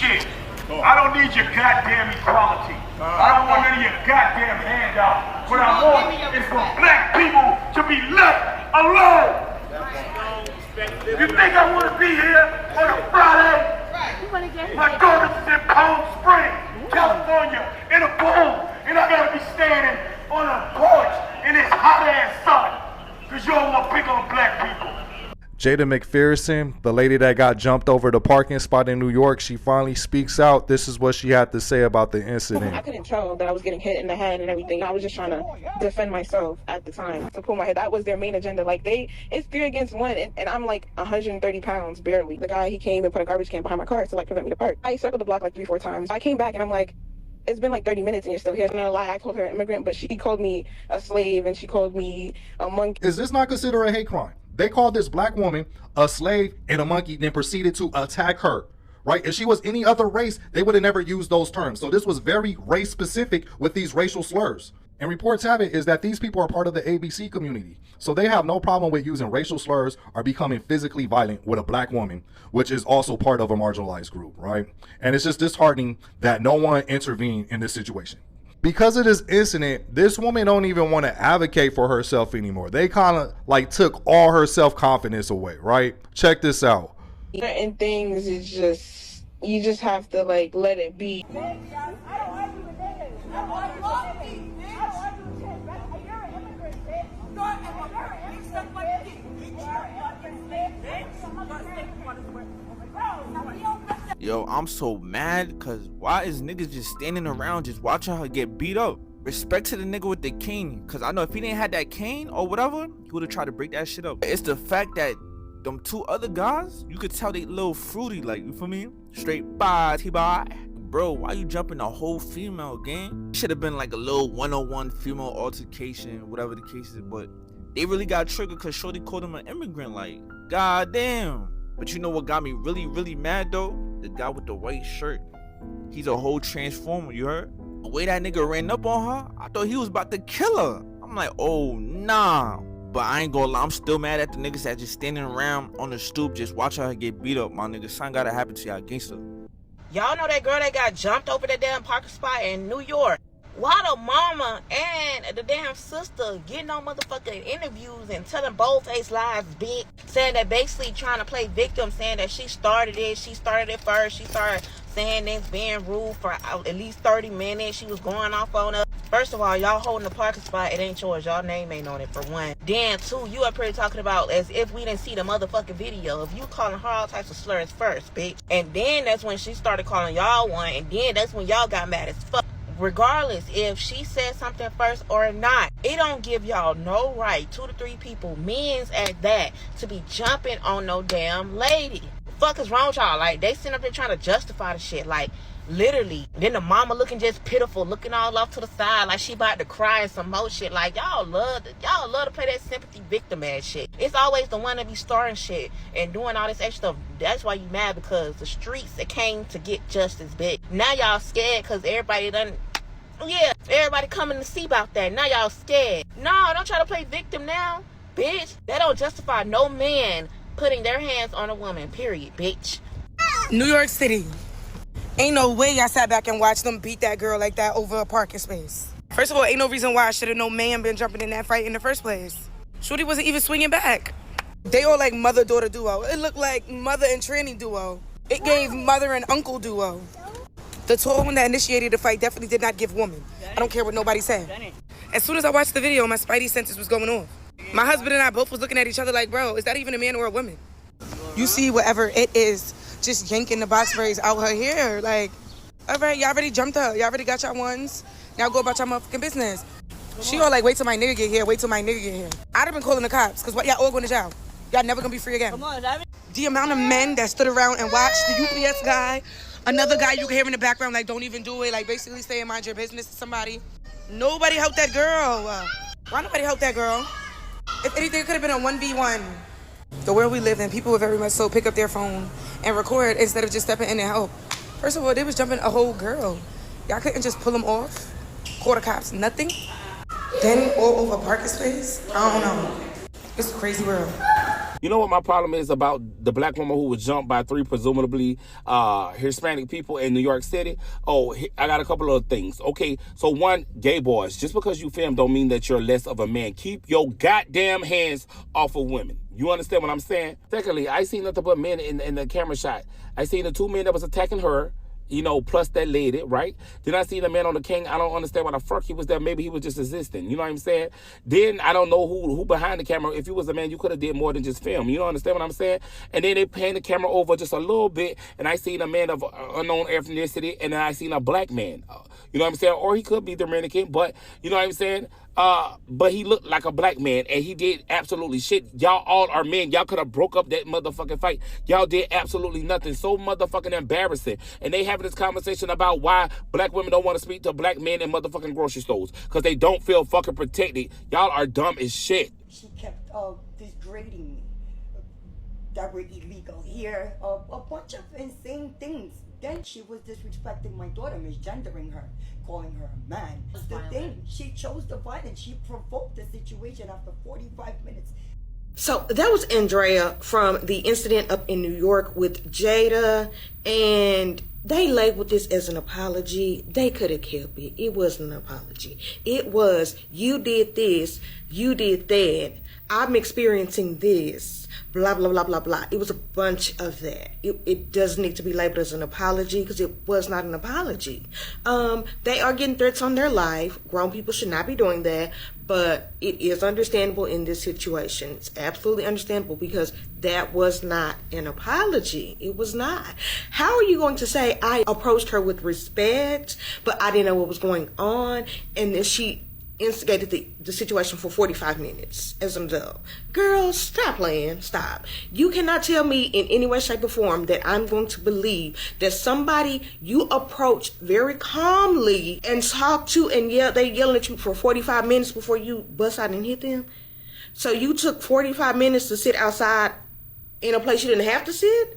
shit. I don't need your goddamn equality. I don't want none of your goddamn handouts. What I want is for black people to be left alone. You think I want to be here on a Friday? My daughter's in Cold Spring, California, in a pool, and I gotta be standing on a porch in this hot ass sun because you don't want to pick on black people. Jada McPherson, the lady that got jumped over the parking spot in New York, she finally speaks out. This is what she had to say about the incident. I couldn't tell that I was getting hit in the head and everything. I was just trying to defend myself at the time, to pull my head. That was their main agenda. Like, it's 3 against 1, and I'm like 130 pounds, barely. The guy, he came and put a garbage can behind my car to like prevent me to park. I circled the block like 3-4 times. I came back and I'm like, it's been like 30 minutes and you're still here. I'm not gonna lie, I called her an immigrant, but she called me a slave and she called me a monkey. Is this not considered a hate crime? They called this black woman a slave and a monkey, then proceeded to attack her, right? If she was any other race, they would have never used those terms. So this was very race specific with these racial slurs. And reports have it is that these people are part of the ABC community. So they have no problem with using racial slurs or becoming physically violent with a black woman, which is also part of a marginalized group, right? And it's just disheartening that no one intervened in this situation. Because of this incident, this woman don't even want to advocate for herself anymore. They kind of like took all her self-confidence away, right? Check this out. Certain things is just, you just have to like let it be. Yo, I'm so mad because why is niggas just standing around just watching her get beat up? Respect to the nigga with the cane, because I know if he didn't have that cane or whatever, he would have tried to break that shit up. It's the fact that them 2 other guys, you could tell they little fruity, like, you feel me? Straight bye, T-bye. Bro, why you jumping the whole female gang? Should have been like a little 101 female altercation, whatever the case is, but they really got triggered because Shorty called him an immigrant, like, goddamn. But you know what got me really mad though? The guy with the white shirt. He's a whole transformer, you heard? The way that nigga ran up on her, I thought he was about to kill her. I'm like, oh nah. But I ain't gonna lie, I'm still mad at the niggas that just standing around on the stoop just watching her get beat up, my nigga. Something gotta happen to y'all gangster. Y'all know that girl that got jumped over the damn parking spot in New York? Why the mama and the damn sister getting on motherfucking interviews and telling bold-faced lies, bitch, saying that basically trying to play victim, saying that she started it first, she started saying this, being rude for at least 30 minutes, she was going off on us. First of all, y'all holding the parking spot, it ain't yours, y'all name ain't on it for one. Then two, you up here talking about as if we didn't see the motherfucking video, if you calling her all types of slurs first, bitch. And then that's when she started calling y'all one, and then that's when y'all got mad as fuck. Regardless if she said something first or not, it don't give y'all no right, 2 to 3 people, men's at that, to be jumping on no damn lady. Fuck is wrong with y'all? Like, they sitting up there trying to justify the shit, like, literally. Then the mama looking just pitiful, looking all off to the side like she about to cry and some more shit. Like, y'all love to play that sympathy victim ass shit. It's always the one that be starting shit and doing all this extra stuff. That's why you mad, because the streets, it came to get justice, bitch. Now y'all scared because everybody done, yeah, everybody coming to see about that. Now y'all scared. No, don't try to play victim now, bitch. That don't justify no man putting their hands on a woman, period, bitch. New York City. Ain't no way I sat back and watched them beat that girl like that over a parking space. First of all, ain't no reason why should have no man been jumping in that fight in the first place. Shorty wasn't even swinging back. They all like mother-daughter duo. It looked like mother and tranny duo. It gave mother and uncle duo. The tall one that initiated the fight definitely did not give woman. I don't care what nobody said. As soon as I watched the video, my spidey senses was going on. My husband and I both was looking at each other like, bro, is that even a man or a woman? You see whatever it is, just yanking the box braids out her hair. Like, all right, y'all already jumped her. Y'all already got y'all ones. Y'all go about y'all motherfucking business. She all like, wait till my nigga get here, wait till my nigga get here. I'd have been calling the cops, because what, y'all all going to jail. Y'all never gonna be free again. The amount of men that stood around and watched the UPS guy, another guy you can hear in the background, like, don't even do it, like, basically saying mind your business to somebody. Nobody helped that girl. Why nobody helped that girl? If anything, it could have been a 1v1. The world we live in, people would very much so pick up their phone and record instead of just stepping in and help. First of all, they was jumping a whole girl. Y'all couldn't just pull them off, call the cops, nothing. Then all over parking space, I don't know. It's a crazy world. You know what my problem is about the black woman who was jumped by 3 presumably Hispanic people in New York City? Oh, I got a couple of things. Okay, so one, gay boys. Just because you femme don't mean that you're less of a man. Keep your goddamn hands off of women. You understand what I'm saying? Secondly, I seen nothing but men in the camera shot. I seen the 2 men that was attacking her, you know, plus that lady, right? Then I see the man on the king. I don't understand why the fuck he was there. Maybe he was just assisting. You know what I'm saying? Then I don't know who behind the camera. If you was a man, you could have did more than just film. You don't understand what I'm saying? And then they pan the camera over just a little bit, and I seen a man of unknown ethnicity, and then I seen a black man. You know what I'm saying? Or he could be Dominican, but you know what I'm saying? But he looked like a black man, and he did absolutely shit. Y'all all are men. Y'all could have broke up that motherfucking fight. Y'all did absolutely nothing. So motherfucking embarrassing. And they having this conversation about why black women don't want to speak to black men in motherfucking grocery stores because they don't feel fucking protected. Y'all are dumb as shit. She kept degrading me that were illegal here, a bunch of insane things. Then she was disrespecting my daughter, misgendering her, calling her a man. The thing, she chose the violence. She provoked the situation after 45 minutes. So that was Andrea from the incident up in New York with Jada, and they labeled this as an apology. They could have kept it. It wasn't an apology. It was, you did this, you did that, I'm experiencing this, blah, blah, blah, blah, blah. It was a bunch of that. It does need to be labeled as an apology because it was not an apology. They are getting threats on their life. Grown people should not be doing that, but it is understandable in this situation. It's absolutely understandable because that was not an apology. It was not. How are you going to say I approached her with respect, but I didn't know what was going on, and then she instigated the situation for 45 minutes as a result? Girl, stop playing. Stop. You cannot tell me in any way, shape, or form that I'm going to believe that somebody you approached very calmly and talked to and they yelling at you for 45 minutes before you bust out and hit them. So you took 45 minutes to sit outside in a place you didn't have to sit?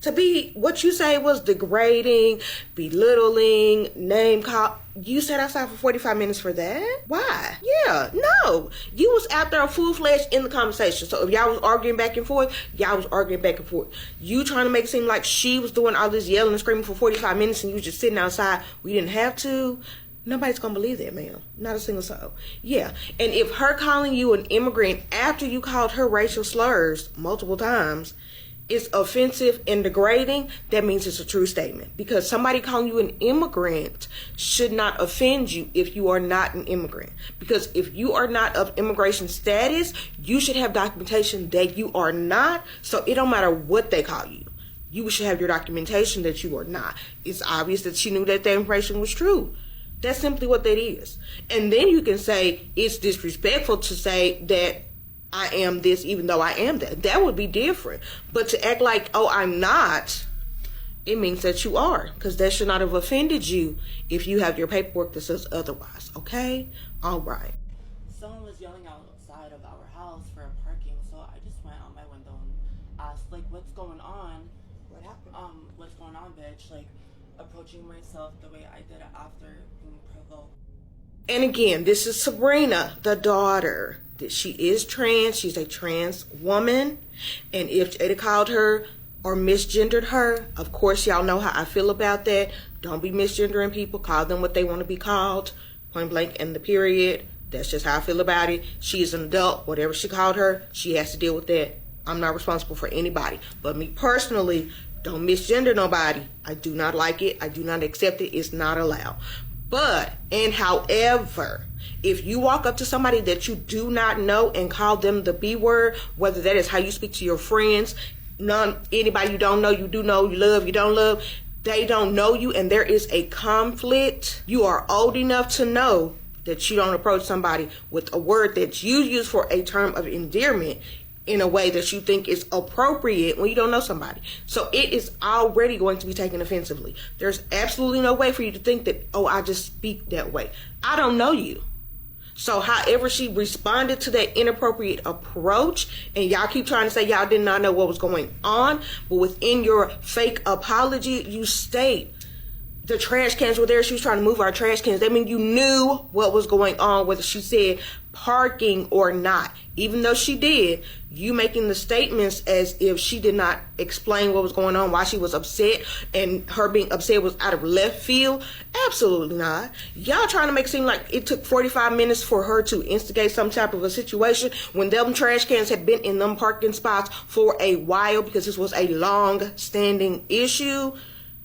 To be what you say was degrading, belittling, name call. You sat outside for 45 minutes for that? Why? Yeah, no. You was out there full-fledged in the conversation. So if y'all was arguing back and forth, y'all was arguing back and forth. You trying to make it seem like she was doing all this yelling and screaming for 45 minutes and you was just sitting outside. We didn't have to. Nobody's gonna believe that, ma'am. Not a single soul. Yeah. And if her calling you an immigrant after you called her racial slurs multiple times is offensive and degrading, that means it's a true statement. Because somebody calling you an immigrant should not offend you if you are not an immigrant. Because if you are not of immigration status, you should have documentation that you are not. So it don't matter what they call you. You should have your documentation that you are not. It's obvious that she knew that the information was true. That's simply what that is. And then you can say it's disrespectful to say that I am this even though I am that. That would be different. But to act like, oh, I'm not, it means that you are. Because that should not have offended you if you have your paperwork that says otherwise. Okay? All right. Someone was yelling outside of our house for parking, so I just went out my window and asked, like, what's going on? What happened? What's going on, bitch? Like, approaching myself the way I did it after being provoked. And again, this is Sabrina, the daughter. She is trans. She's a trans woman. And if Jada called her or misgendered her, of course, y'all know how I feel about that. Don't be misgendering people. Call them what they want to be called. Point blank and the period. That's just how I feel about it. She is an adult. Whatever she called her, she has to deal with that. I'm not responsible for anybody. But me personally, don't misgender nobody. I do not like it. I do not accept it. It's not allowed. But, and however, if you walk up to somebody that you do not know and call them the B word, whether that is how you speak to your friends, anybody you don't know, you do know, you love, you don't love, they don't know you and there is a conflict, you are old enough to know that you don't approach somebody with a word that you use for a term of endearment in a way that you think is appropriate when you don't know somebody. So it is already going to be taken offensively. There's absolutely no way for you to think that, oh, I just speak that way. I don't know you. So however she responded to that inappropriate approach, and y'all keep trying to say y'all did not know what was going on, but within your fake apology, you state the trash cans were there. She was trying to move our trash cans. That means you knew what was going on, whether she said parking or not. Even though she did, you making the statements as if she did not explain what was going on, why she was upset, and her being upset was out of left field. Absolutely not. Y'all trying to make it seem like it took 45 minutes for her to instigate some type of a situation when them trash cans had been in them parking spots for a while, because this was a long-standing issue.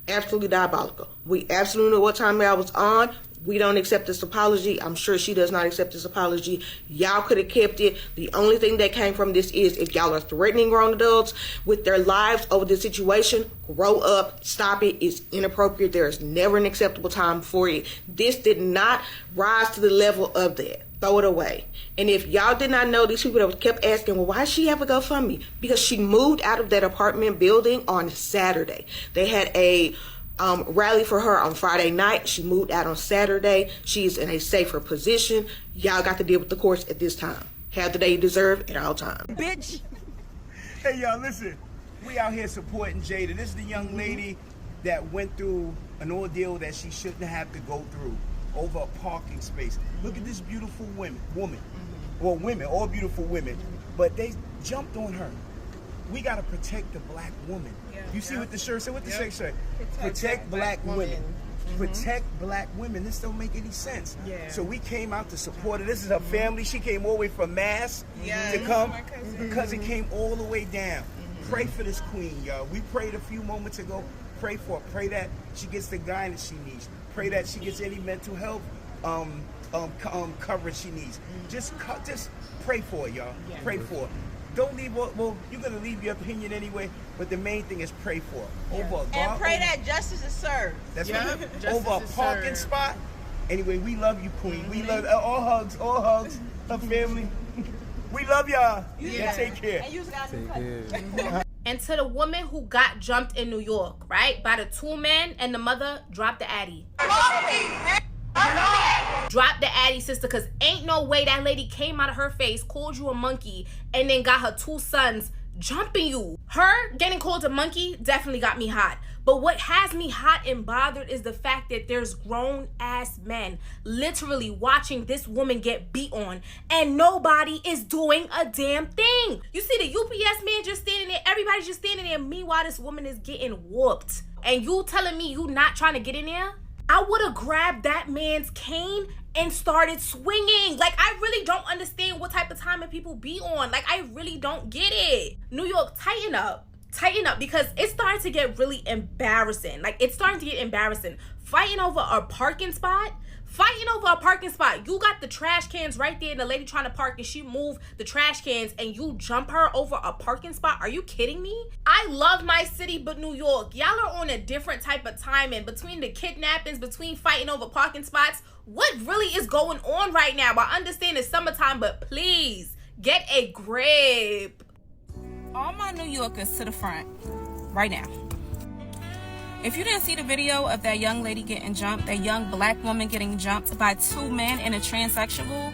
Absolutely diabolical. We absolutely know what time I was on. We don't accept this apology. I'm sure she does not accept this apology. Y'all could have kept it. The only thing that came from this is if y'all are threatening grown adults with their lives over this situation, grow up, stop it. It's inappropriate. There is never an acceptable time for it. This did not rise to the level of that. Throw it away. And if y'all did not know, these people that kept asking, well, why does she have a GoFundMe? Because she moved out of that apartment building on Saturday. They had a rally for her on Friday night. She moved out on Saturday. She's in a safer position. Y'all got to deal with the courts at this time. Have the day you deserve at all times. Bitch. Hey, y'all, listen. We out here supporting Jada. This is the young lady that went through an ordeal that she shouldn't have to go through over a parking space. Look at this beautiful woman. Well, women, all beautiful women. But they jumped on her. We got to protect the black woman. You see what the shirt said? What the shirt said? Protect black women. Protect black women. This don't make any sense. So we came out to support her. This is her family. She came all the way from Mass to come. Her cousin came all the way down. Pray for this queen, y'all. We prayed a few moments ago. Pray for her. Pray that she gets the guidance she needs. Pray that she gets any mental health coverage she needs. Just pray for her, y'all. Pray for her. Don't leave. Well, you're gonna leave your opinion anyway, but the main thing is pray for her. And pray that justice is served. That's right. Over a parking spot. Anyway, we love you, Queen. We love all hugs, her family. We love y'all. Yeah, take care. And you guys take care. And to the woman who got jumped in New York, right, by the two men and the mother, drop the addy. Drop the addy, sister, because ain't no way that lady came out of her face, called you a monkey, and then got her two sons jumping you. Her getting called a monkey definitely got me hot. But what has me hot and bothered is the fact that there's grown-ass men literally watching this woman get beat on, and nobody is doing a damn thing. You see the UPS man just standing there, everybody's just standing there, meanwhile this woman is getting whooped. And you telling me you not trying to get in there? I would have grabbed that man's cane and started swinging. Like, I really don't understand what type of timing people be on. Like, I really don't get it. New York, tighten up. Tighten up, because it's starting to get really embarrassing. Like, it's starting to get embarrassing. Fighting over a parking spot? Fighting over a parking spot. You got the trash cans right there and the lady trying to park and she moved the trash cans and you jump her over a parking spot? Are you kidding me? I love my city, but New York, y'all are on a different type of timing. Between the kidnappings, between fighting over parking spots, what really is going on right now? I understand it's summertime, but please get a grip. All my New Yorkers to the front right now. If you didn't see the video of that young lady getting jumped, that young black woman getting jumped by two men and a transsexual,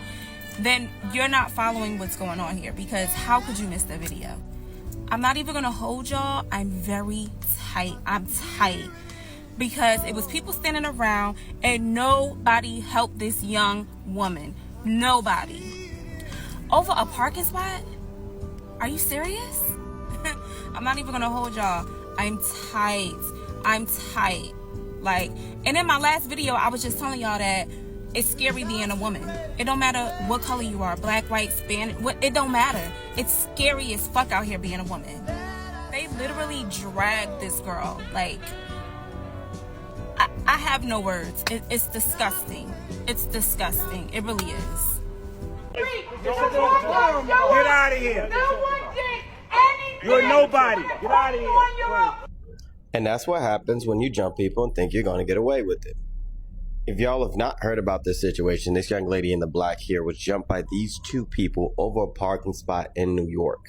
then you're not following what's going on here, because how could you miss the video? I'm not even gonna hold y'all. I'm very tight. I'm tight because it was people standing around and nobody helped this young woman. Nobody. Over a parking spot? Are you serious? I'm not even gonna hold y'all. I'm tight. I'm tight. Like, and in my last video, I was just telling y'all that it's scary being a woman. It don't matter what color you are, black, white, Spanish, it don't matter. It's scary as fuck out here being a woman. They literally dragged this girl. Like, I have no words. It's disgusting. It's disgusting. It really is. Get out of here. No one did anything. You're nobody. Get out of here. And that's what happens when you jump people and think you're going to get away with it. If y'all have not heard about this situation, this young lady in the black here was jumped by these two people over a parking spot in New York.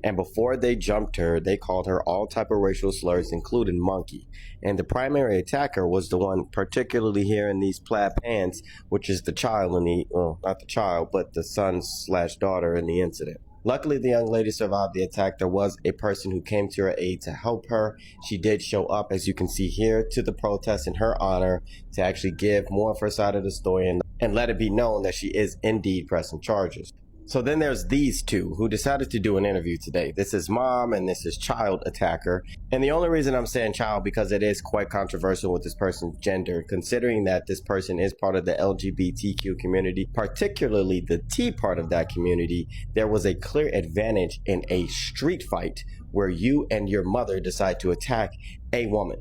And before they jumped her, they called her all type of racial slurs, including monkey. And the primary attacker was the one particularly here in these plaid pants, which is the child in the, well, not the child, but the son/daughter in the incident. Luckily, the young lady survived the attack. There was a person who came to her aid to help her. She did show up, as you can see here, to the protest in her honor to actually give more of her side of the story and let it be known that she is indeed pressing charges. So then there's these two who decided to do an interview today. This is mom and this is child attacker. And the only reason I'm saying child because it is quite controversial with this person's gender, considering that this person is part of the LGBTQ community, particularly the T part of that community. There was a clear advantage in a street fight where you and your mother decide to attack a woman.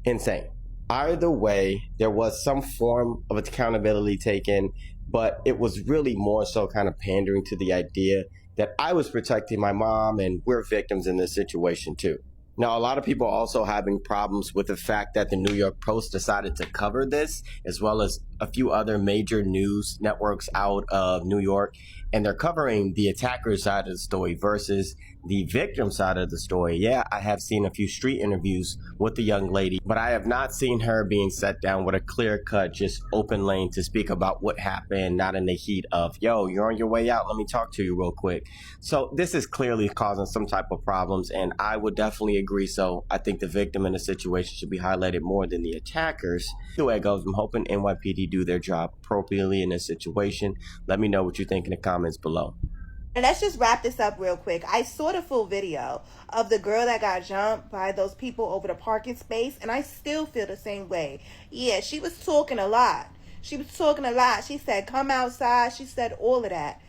Insane. Either way, there was some form of accountability taken, but it was really more so kind of pandering to the idea that I was protecting my mom and we're victims in this situation too. Now, a lot of people are also having problems with the fact that the New York Post decided to cover this, as well as a few other major news networks out of New York, and they're covering the attacker side of the story versus the victim side of the story. Yeah, I have seen a few street interviews with the young lady, but I have not seen her being set down with a clear-cut, just open lane to speak about what happened, not in the heat of, yo, you're on your way out, let me talk to you real quick. So this is clearly causing some type of problems, and I would definitely agree. So I think the victim in the situation should be highlighted more than the attackers. Either way it goes, I'm hoping NYPD do their job appropriately in this situation. Let me know what you think in the comments below. And let's just wrap this up real quick. I saw the full video of the girl that got jumped by those people over the parking space, and I still feel the same way. Yeah, she was talking a lot. She was talking a lot. She said, come outside. She said all of that.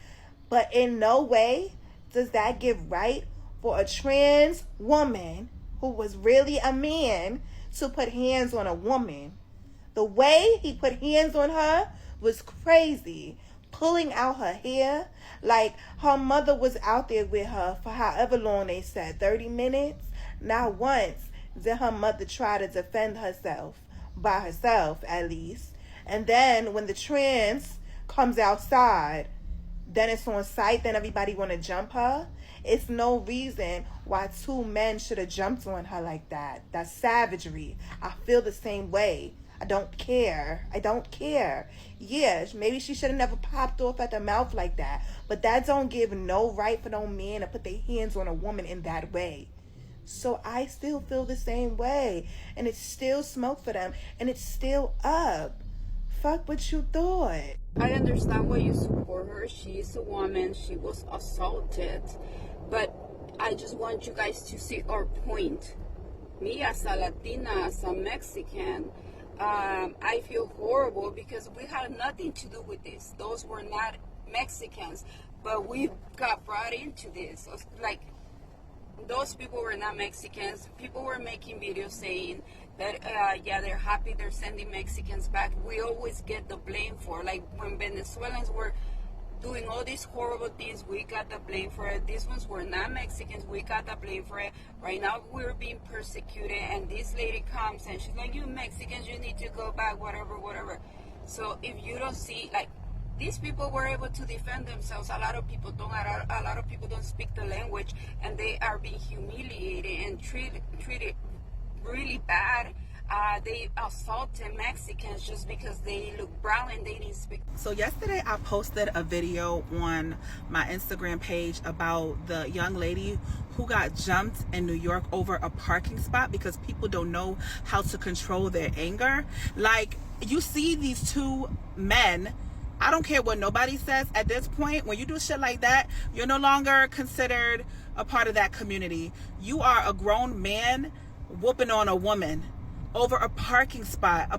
But in no way does that give right for a trans woman who was really a man to put hands on a woman. The way he put hands on her was crazy. Pulling out her hair like her mother was out there with her for however long they said, 30 minutes. Not once did her mother try to defend herself, by herself at least. And then when the trans comes outside, then it's on sight, then everybody want to jump her. It's no reason why two men should have jumped on her like that. That's savagery. I feel the same way. I don't care. I don't care. Yeah, maybe she should have never popped off at the mouth like that. But that don't give no right for no man to put their hands on a woman in that way. So I still feel the same way. And it's still smoke for them. And it's still up. Fuck what you thought. I understand why you support her. She is a woman. She was assaulted. But I just want you guys to see our point. Me as a Latina, as a Mexican, I feel horrible because we had nothing to do with this. Those were not Mexicans, but we got brought into this. Like, those people were not Mexicans. People were making videos saying that, yeah, they're happy they're sending Mexicans back. We always get the blame for, like, when Venezuelans were doing all these horrible things, we got the blame for it. These ones were not Mexicans, we got the blame for it. Right now we're being persecuted, and this lady comes and she's like, you Mexicans, you need to go back, whatever. So if you don't see, like, these people were able to defend themselves. A lot of people don't. A lot of people don't speak the language, and they are being humiliated and treated really bad. They assaulted Mexicans just because they look brown and they didn't speak. So yesterday I posted a video on my Instagram page about the young lady who got jumped in New York over a parking spot because people don't know how to control their anger. Like, you see these two men, I don't care what nobody says at this point, when you do shit like that, you're no longer considered a part of that community. You are a grown man whooping on a woman over a parking spot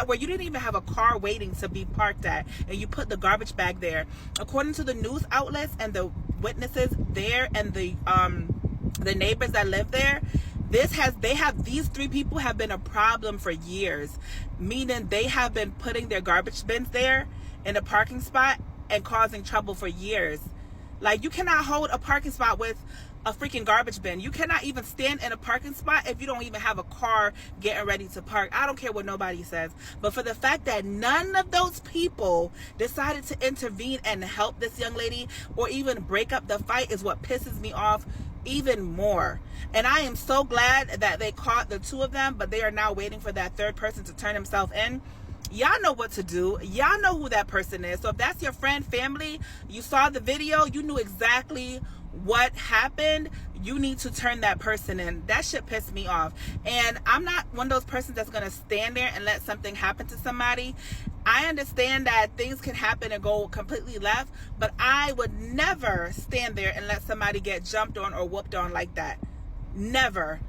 where you didn't even have a car waiting to be parked at, and you put the garbage bag there. According to the news outlets and the witnesses there and the neighbors that live there, these three people have been a problem for years, meaning they have been putting their garbage bins there in a parking spot and causing trouble for years. Like, you cannot hold a parking spot with a freaking garbage bin. You cannot even stand in a parking spot if you don't even have a car getting ready to park. I don't care what nobody says. But for the fact that none of those people decided to intervene and help this young lady or even break up the fight is what pisses me off even more. And I am so glad that they caught the two of them, but they are now waiting for that third person to turn himself in. Y'all know what to do. Y'all know who that person is. So if that's your friend, family, you saw the video, you knew exactly what happened, you need to turn that person in. That shit pissed me off. And I'm not one of those persons that's gonna stand there and let something happen to somebody. I understand that things can happen and go completely left, but I would never stand there and let somebody get jumped on or whooped on like that. Never.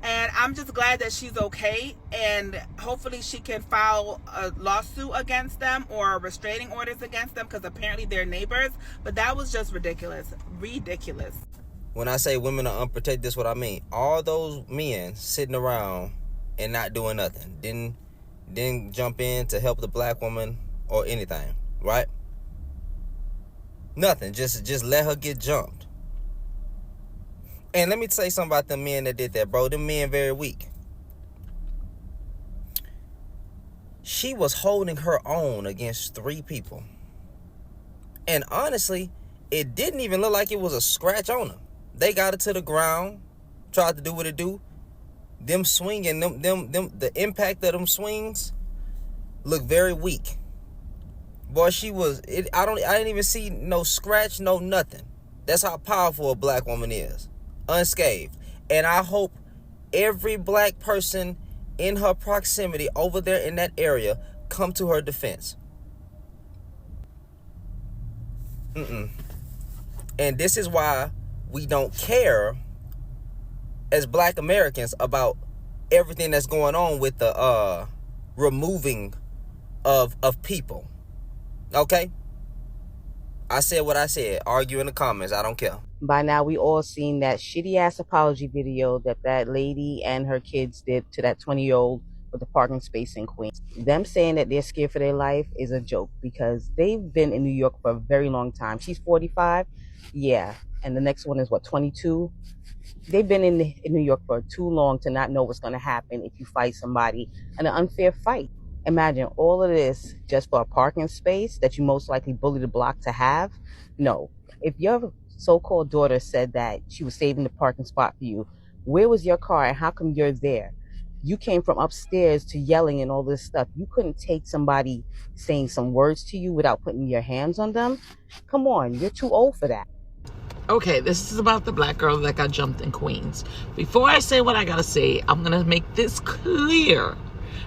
And I'm just glad that she's okay, and hopefully she can file a lawsuit against them or restraining orders against them, because apparently they're neighbors. But that was just ridiculous. Ridiculous. When I say women are unprotected, that's what I mean. All those men sitting around and not doing nothing. Didn't jump in to help the black woman or anything, right? Nothing. Just let her get jumped. And let me say something about the men that did that, bro. Them men very weak. She was holding her own against 3 people. And honestly, it didn't even look like it was a scratch on her. They got her to the ground, tried to do what it do. Them swinging, the impact of them swings look very weak. Boy, she was, I didn't even see no scratch, no nothing. That's how powerful a black woman is. Unscathed. And I hope every black person in her proximity over there in that area come to her defense. And this is why we don't care as black Americans about everything that's going on with the removing of people. Okay? I said what I said. Argue in the comments. I don't care. By now, we all seen that shitty ass apology video that lady and her kids did to that 20-year-old with the parking space in Queens. Them saying that they're scared for their life is a joke, because they've been in New York for a very long time. She's 45, yeah, and the next one is what, 22? They've been in New York for too long to not know what's going to happen if you fight somebody in an unfair fight. Imagine all of this just for a parking space that you most likely bullied the block to have. No. If your so-called daughter said that she was saving the parking spot for you, where was your car and how come you're there? You came from upstairs to yelling and all this stuff. You couldn't take somebody saying some words to you without putting your hands on them? Come on, you're too old for that. Okay, this is about the black girl that got jumped in Queens. Before I say what I gotta say, I'm gonna make this clear,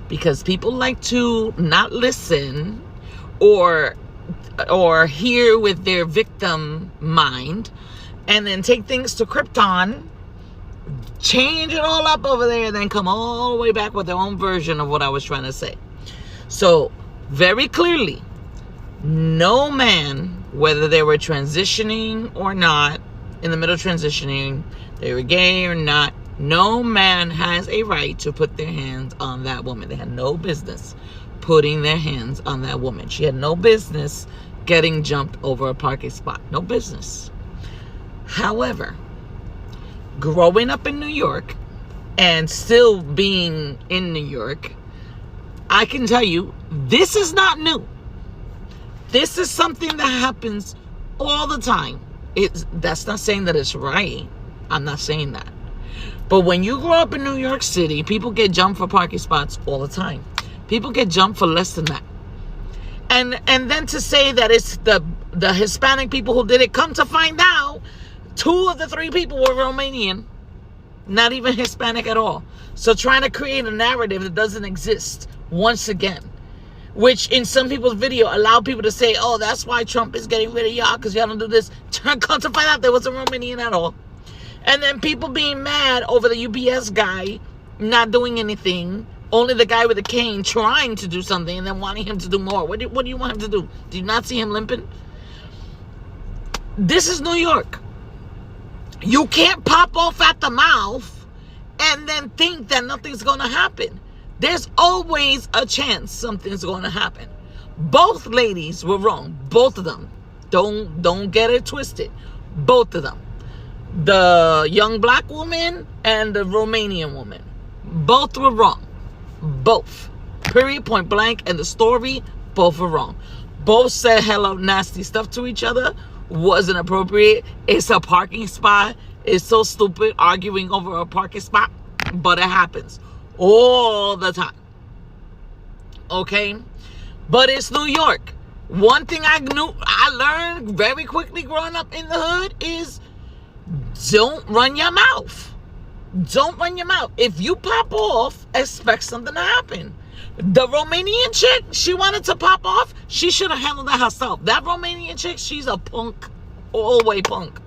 because people like to not listen or hear with their victim mind and then take things to Krypton, change it all up over there, and then come all the way back with their own version of what I was trying to say. So, very clearly, no man, whether they were transitioning or not, in the middle of transitioning, they were gay or not, no man has a right to put their hands on that woman. They had no business putting their hands on that woman. She had no business getting jumped over a parking spot. No business. However, growing up in New York and still being in New York, I can tell you, this is not new. This is something that happens all the time. That's not saying that it's right. I'm not saying that. But when you grow up in New York City, people get jumped for parking spots all the time. People get jumped for less than that. And then to say that it's the Hispanic people who did it, come to find out, 2 of the 3 people were Romanian, not even Hispanic at all. So trying to create a narrative that doesn't exist once again, which in some people's video allow people to say, oh, that's why Trump is getting rid of y'all, because y'all don't do this. Come to find out there wasn't Romanian at all. And then people being mad over the UPS guy not doing anything, only the guy with the cane trying to do something and then wanting him to do more. What do you want him to do? Do you not see him limping? This is New York. You can't pop off at the mouth and then think that nothing's going to happen. There's always a chance something's going to happen. Both ladies were wrong. Both of them. Don't get it twisted. Both of them. The young black woman and the Romanian woman. Both were wrong. Both. Period, point blank. And the story, both were wrong. Both said hello nasty stuff to each other. Wasn't appropriate. It's a parking spot. It's so stupid arguing over a parking spot. But it happens all the time. Okay? But it's New York. One thing I learned very quickly growing up in the hood is don't run your mouth. Don't run your mouth. If you pop off, expect something to happen. The Romanian chick, she wanted to pop off. She should have handled that herself. That Romanian chick, she's a punk, all the way punk.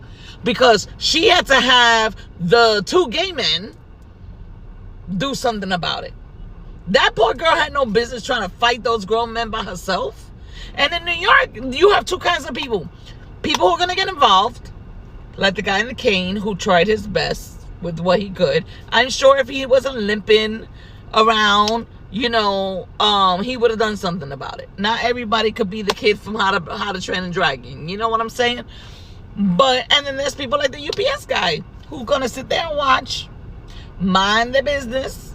Because she had to have the 2 gay men do something about it. That poor girl had no business trying to fight those grown men by herself. And in New York, you have 2 kinds of people. People who are going to get involved, like the guy in the cane who tried his best with what he could. I'm sure if he wasn't limping around, you know, he would have done something about it. Not everybody could be the kid from How to Train and Dragon. You know what I'm saying? But, and then there's people like the UPS guy who's going to sit there and watch, mind their business,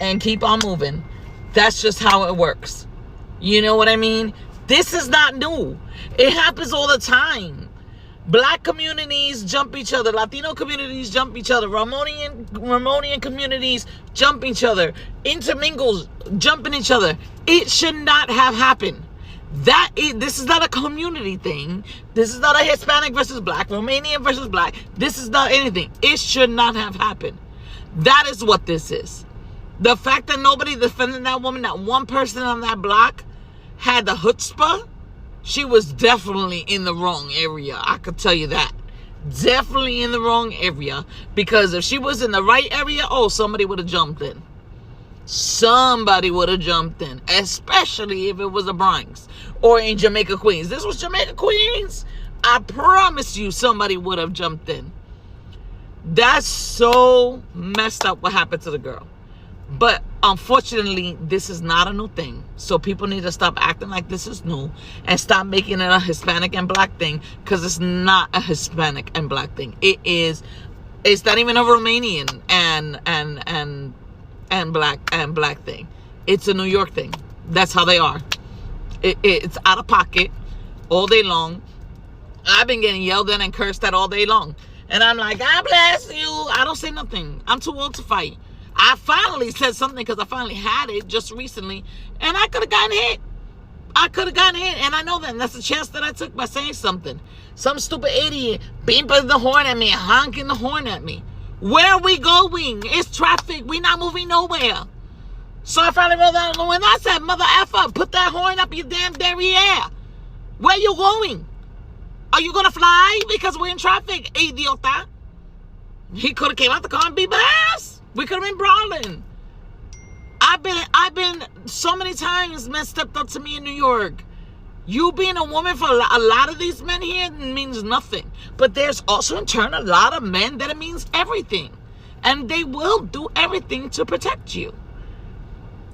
and keep on moving. That's just how it works. You know what I mean? This is not new. It happens all the time. Black communities jump each other. Latino communities jump each other. Ramonian communities jump each other. Intermingles jumping each other. It should not have happened. This is not a community thing. This is not a Hispanic versus Black, Romanian versus Black. This is not anything. It should not have happened. That is what this is. The fact that nobody defended that woman, that one person on that block had the chutzpah, she was definitely in the wrong area. I could tell you that. Definitely in the wrong area. Because if she was in the right area, oh, somebody would have jumped in. Somebody would have jumped in. Especially if it was a Bronx or in Jamaica, Queens. This was Jamaica, Queens. I promise you somebody would have jumped in. That's so messed up what happened to the girl. But unfortunately, this is not a new thing. So people need to stop acting like this is new and stop making it a Hispanic and Black thing, because it's not a Hispanic and Black thing. It's not even a Romanian and Black thing. It's a New York thing. That's how they are. It's out of pocket all day long. I've been getting yelled at and cursed at all day long. And I'm like, God bless you. I don't say nothing. I'm too old to fight. I finally said something because I finally had it just recently, and I could have gotten hit. And I know that. And that's a chance that I took by saying something. Some stupid idiot beeping the horn at me, honking the horn at me. Where are we going? It's traffic. We're not moving nowhere. So I finally rolled out and I said, mother effer, put that horn up your damn derriere. Where you going? Are you going to fly? Because we're in traffic, idiota. He could have came out the car and beat my ass. We could have been brawling. I've been so many times men stepped up to me in New York. You being a woman for a lot of these men here means nothing. But there's also in turn a lot of men that it means everything. And they will do everything to protect you.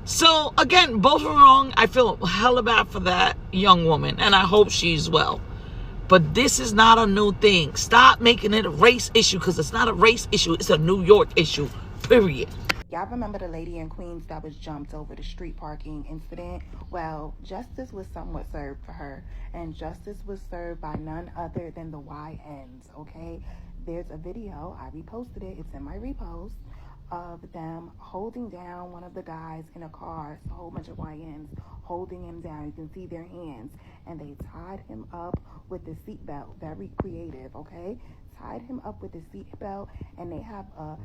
So again, both are wrong. I feel hella bad for that young woman, and I hope she's well. But this is not a new thing. Stop making it a race issue, because it's not a race issue. It's a New York issue. Period. Y'all remember the lady in Queens that was jumped over the street parking incident? Well, justice was somewhat served for her, and justice was served by none other than the YNs, okay? There's a video, I reposted it, it's in my repost, of them holding down one of the guys in a car, a whole bunch of YNs holding him down. You can see their hands, and they tied him up with the seatbelt. Very creative, okay? Tied him up with the seatbelt, and they have a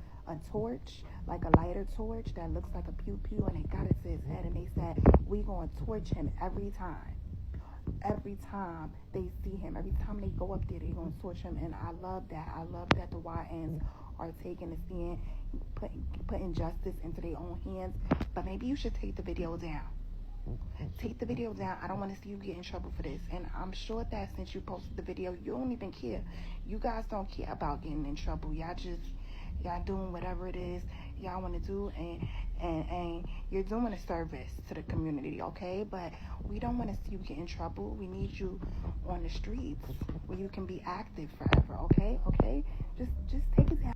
torch, like a lighter torch that looks like a pew-pew, and they got it to his head, and they said, we gonna torch him every time. Every time they see him, every time they go up there, they gonna torch him. And I love that. I love that the YNs are taking a stand, putting justice into their own hands. But maybe you should take the video down. Take the video down. I don't want to see you get in trouble for this. And I'm sure that since you posted the video, you don't even care. You guys don't care about getting in trouble. Y'all doing whatever it is y'all want to do, and you're doing a service to the community, okay? But we don't want to see you get in trouble. We need you on the streets where you can be active forever, okay? Just take it down.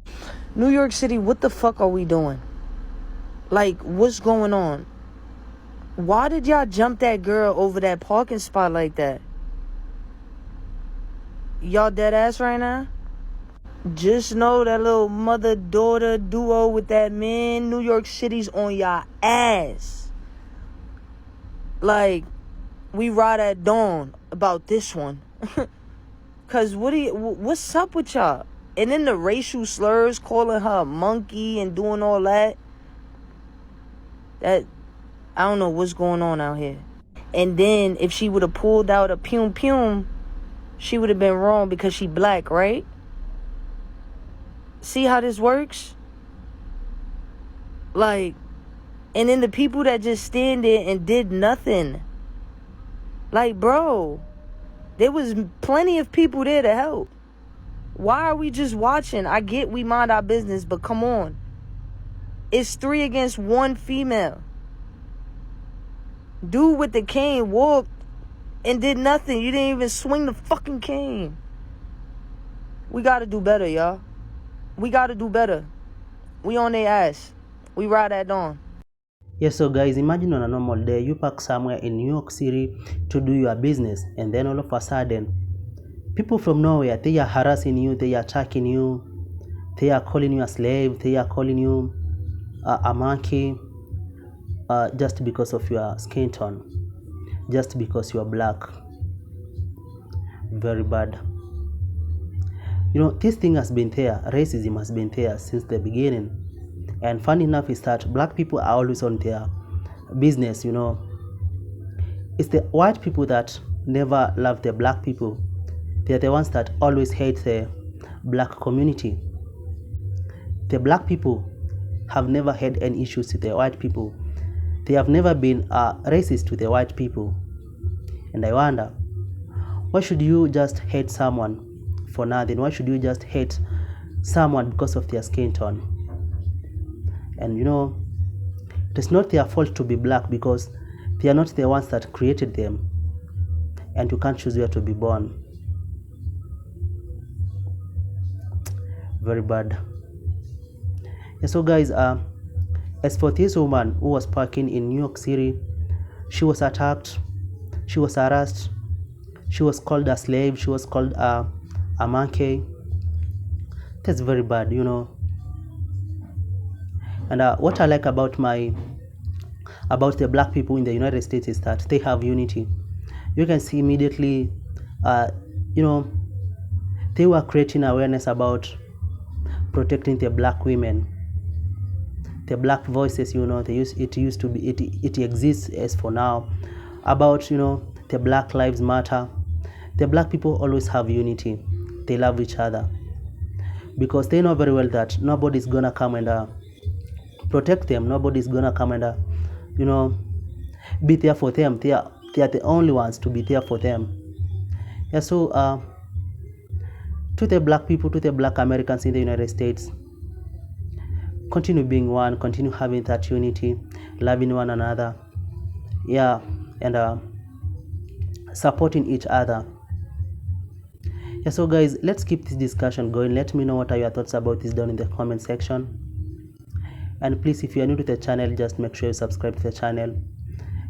New York City, what the fuck are we doing? Like, what's going on? Why did y'all jump that girl over that parking spot like that? Y'all dead ass right now? Just know that little mother-daughter duo with that man, New York City's on y'all ass. Like, we ride at dawn about this one. Cause what's up with y'all? And then the racial slurs, calling her a monkey and doing all that. That, I don't know what's going on out here. And then if she would have pulled out a pum pum, she would have been wrong because she black, right? See how this works? Like, and then the people that just stand there and did nothing. Like, bro, there was plenty of people there to help. Why are we just watching? I get we mind our business, but come on. It's 3 against 1 female. Dude with the cane walked and did nothing. You didn't even swing the fucking cane. We gotta do better, y'all. We gotta do better. We on their ass. We ride that on. Yes, so guys, imagine on a normal day, you park somewhere in New York City to do your business, and then all of a sudden, people from nowhere, they are harassing you, they are attacking you, they are calling you a slave, they are calling you a monkey, just because of your skin tone, just because you are black. Very bad. You know, this thing has been there, racism has been there since the beginning. And funny enough is that black people are always on their business, you know. It's the white people that never love the black people. They're the ones that always hate the black community. The black people have never had any issues with the white people. They have never been racist to the white people. And I wonder, why should you just hate someone for nothing? Why should you just hate someone because of their skin tone? And you know, it's not their fault to be black because they are not the ones that created them. And you can't choose where to be born. Very bad. And so guys, as for this woman who was parking in New York City, she was attacked, she was harassed, she was called a slave, she was called a monkey. That's very bad, you know. And what I like about the black people in the United States is that they have unity. You can see immediately, you know, they were creating awareness about protecting the black women, the black voices. You know, it exists as for now. About, you know, the Black Lives Matter. The black people always have unity. They love each other because they know very well that nobody's gonna come and protect them. Nobody's gonna come and you know, be there for them. They are the only ones to be there for them. Yeah, so to the black people, to the black Americans in the United States, continue being one, continue having that unity, loving one another, yeah, and supporting each other. Yeah, so guys, let's keep this discussion going. Let me know what are your thoughts about this down in the comment section. And please, if you are new to the channel, just make sure you subscribe to the channel,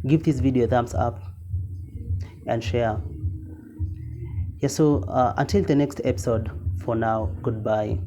give this video a thumbs up and share. Yeah, so until the next episode, for now, goodbye.